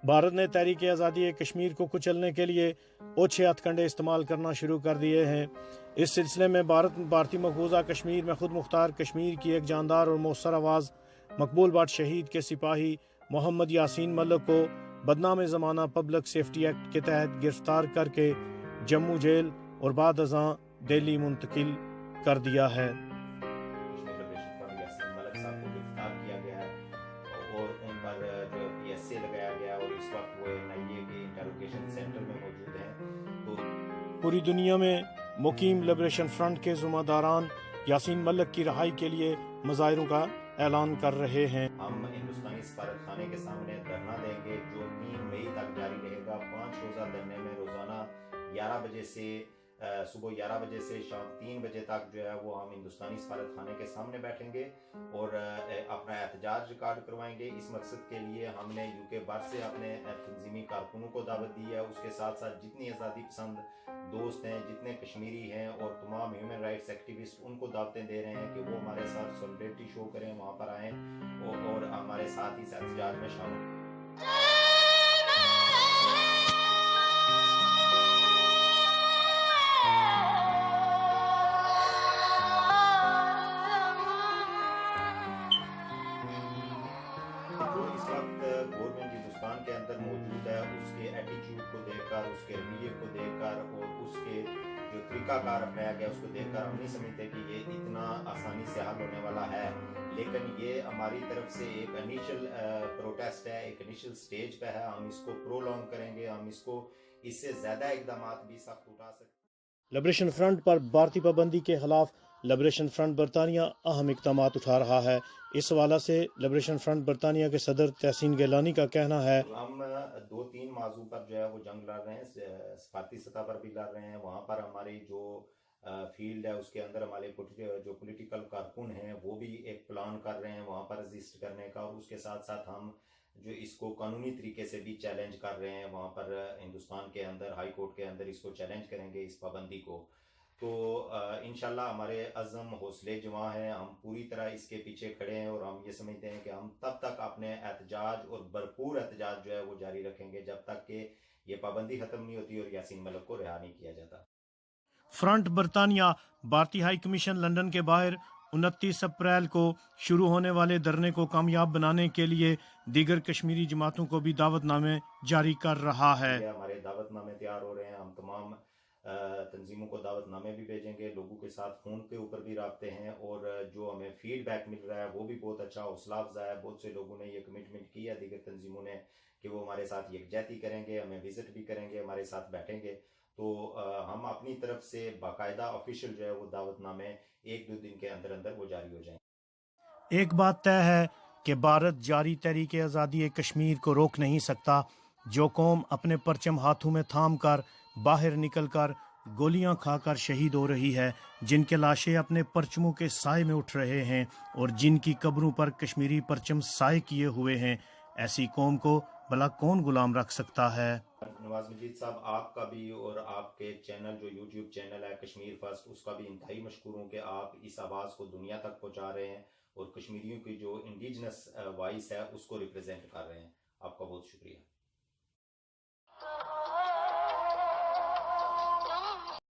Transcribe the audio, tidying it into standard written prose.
भारत ने तहरीक आज़ादी कश्मीर को कुचलने के लिए ओछे हथकंडे इस्तेमाल करना शुरू कर दिए हैं। इस सिलसिले में भारतीय मकबूजा कश्मीर में खुद मुख्तार कश्मीर की एक जानदार और मौसर आवाज़ मकबूल बट शहीद के सिपाही मोहम्मद यासीन मलिक को बदनाम ज़माना पब्लिक सेफ्टी एक्ट के तहत गिरफ्तार करके जम्मू जेल और बाद अज़ां दिल्ली मुंतकिल कर दिया है। और उन पर जो PSA लगाया गया और इस वक्त वो NIA के इंटरोगेशन सेंटर में मौजूद हैं। तो पूरी दुनिया में मुकीम लिबरेशन फ्रंट के ज़िम्मेदारान यासीन मलिक की रहाई के लिए मुजाहिरों का ऐलान कर रहे हैं। हम हिंदुस्तानी सफारत खाने के सामने धरना देंगे जो 3 मई तक जारी रहेगा। 5 रोज़ा धरने में रोज़ाना 11 बजे से सुबह 11 बजे से शाम 3 बजे तक जो है वो हम हिंदुस्तानी सफारत खाने के सामने बैठेंगे और अपना एहतजाज रिकॉर्ड करवाएंगे। इस मकसद के लिए हमने UK भर से अपने तंजीमी कारकुनों को दावत दी है। उसके साथ साथ जितनी आज़ादी पसंद दोस्त हैं, जितने कश्मीरी हैं और तमाम ह्यूमन राइट्स एक्टिविस्ट, उनको दावतें दे रहे हैं कि वो हमारे साथ सॉलिडेरिटी शो करें, वहाँ पर आएँ और हमारे साथ इस एहतजाज में शामिल। जो इस वक्त गवर्नमेंट हिंदुस्तान के अंदर मौजूद है, उसके एटीट्यूड को देखकर, उसके रवैये को देखकर और उसके जो तरीकाकार अपनाया गया उसको देखकर हम नहीं समझते कि ये इतना आसानी से हल होने वाला है। लेकिन ये हमारी तरफ से एक इनिशियल प्रोटेस्ट है, एक इनिशियल स्टेज पे है। हम इसको प्रोलॉन्ग करेंगे, हम इसको इससे ज़्यादा इकदाम भी सख्त उठा सकते। लिबरेशन फ्रंट पर भारतीय पाबंदी के खिलाफ लिबरेशन फ्रंट बरतानिया अहम इकदाम उठा रहा है। इस हवाला से लिबरेशन फ्रंट बरतानिया के सदर तहसीन गिलानी का कहना है, हम 2-3 मौजू पर जो है वो जंग लड़ रहे हैं, सफारती सतह पर भी लड़ रहे हैं। वहाँ पर हमारी जो फील्ड है उसके अंदर हमारे जो पॉलिटिकल कारकुन हैं वो भी एक प्लान कर रहे हैं वहाँ पर रजिस्ट करने का, और उसके साथ साथ हम जो इसको कानूनी तरीके से भी चैलेंज कर रहे हैं। वहाँ पर हिंदुस्तान के अंदर हाई कोर्ट के अंदर इसको चैलेंज करेंगे, इस पाबंदी को। तो इंशाल्लाह हमारे अज़म हौसले जवां हैं, हम पूरी तरह इसके पीछे खड़े हैं और हम ये समझते हैं कि हम तब तक अपने एहतजाज और भरपूर एहतजाज जो है वो जारी रखेंगे जब तक कि ये पाबंदी खत्म नहीं होती और यासीन मलिक को रिहा नहीं किया जाता। फ्रंट बरतानिया भारतीय हाई कमीशन लंदन के बाहर 29 अप्रैल को शुरू होने वाले धरने को कामयाब बनाने के लिए दीगर कश्मीरी जमातों को भी दावतनामे जारी कर रहा है। हमारे दावतनामे तैयार हो रहे हैं, हम तमाम तंजीमों को दावतनामे भी भेजेंगे, लोगों के साथ फ़ोन के ऊपर भी राब्ते हैं और जो हमें फीडबैक मिल रहा है वो भी बहुत अच्छा हौसला अफजा है। बहुत से लोगों ने ये कमिटमेंट की है दीगर तंजीमों ने कि वो हमारे साथ यकजहती करेंगे, हमें विजिट भी करेंगे, हमारे साथ बैठेंगे। तो हम अपनी तरफ से बाकायदा ऑफिशियल जो है वो दावतनामे 1-2 दिन के अंदर अंदर वो जारी हो जाएंगे। एक बात तय है कि भारत जारी तहरीक आज़ादी कश्मीर को रोक नहीं सकता। जो कौम अपने परचम हाथों में थाम कर बाहर निकल कर गोलियां खाकर शहीद हो रही है, जिनके लाशें अपने परचमों के साए में उठ रहे हैं और जिनकी कब्रों पर कश्मीरी परचम साए किए हुए हैं, ऐसी कौम को भला कौन गुलाम रख सकता है। नवाज मजीद साहब, आपका भी और आपके चैनल जो YouTube चैनल है कश्मीर फर्स्ट, उसका भी इंतहाई मशकूर हूँ कि आप इस आवाज़ को दुनिया तक पहुँचा रहे हैं और कश्मीरियों की जो इंडिजिनस वॉइस है उसको रिप्रेजेंट कर रहे हैं। आपका बहुत शुक्रिया।